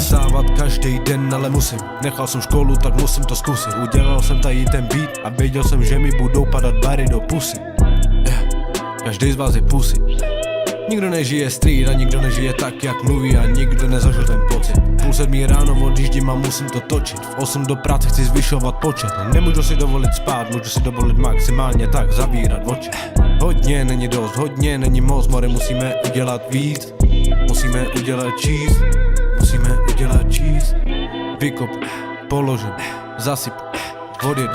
vstávat každý den, ale musím. Nechal jsem školu, tak musím to zkusit. Udělal jsem tady ten beat a věděl jsem, že mi budou padat bary do pusy. Každý z vás je pusy. Nikdo nežije street a nikdo nežije tak, jak mluví a nikdo nezažil ten pocit. 6:30 ráno odjíždím a musím to točit. V 8 do práce chci zvyšovat počet. Nemůžu si dovolit spát, můžu si dovolit maximálně tak zavírat oči. Hodně není dost, hodně není moc, more musíme udělat víc. Musíme udělat cheese, musíme udělat cheese. Vykop, položím, zasypu, odjedu.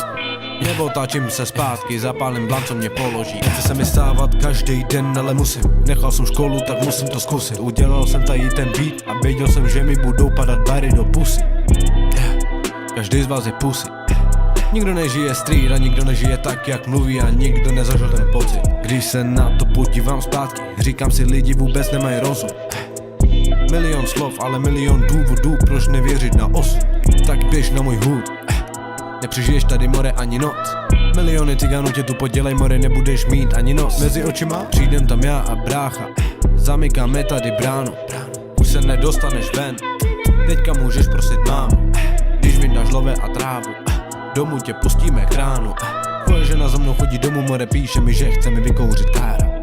Nebo otáčím se zpátky, zapálím blant, co mě položí. Chce se mi stávat každý den, ale musím. Nechal jsem školu, tak musím to zkusit. Udělal jsem tady ten beat a věděl jsem, že mi budou padat bary do pusy. Každý z vás je pusy. Nikdo nežije street a nikdo nežije tak, jak mluví a nikdo nezažil ten pocit. Když se na to podívám zpátky, říkám si, lidi vůbec nemají rozum. Milion slov, ale milion důvodů, proč nevěřit na osud. Tak běž na můj hůd. Nepřežiješ tady more ani noc. Miliony cigánů tě tu podělej, more, nebudeš mít ani nos. Mezi očima přijdem tam já a brácha. Zamykáme tady bránu, už se nedostaneš ven. Teďka můžeš prosit mámu, když vyndáš love a trávu. Domů tě pustíme k ránu. Tvoje žena za mnou chodí domů, more, píše mi, že chce mi vykouřit kára.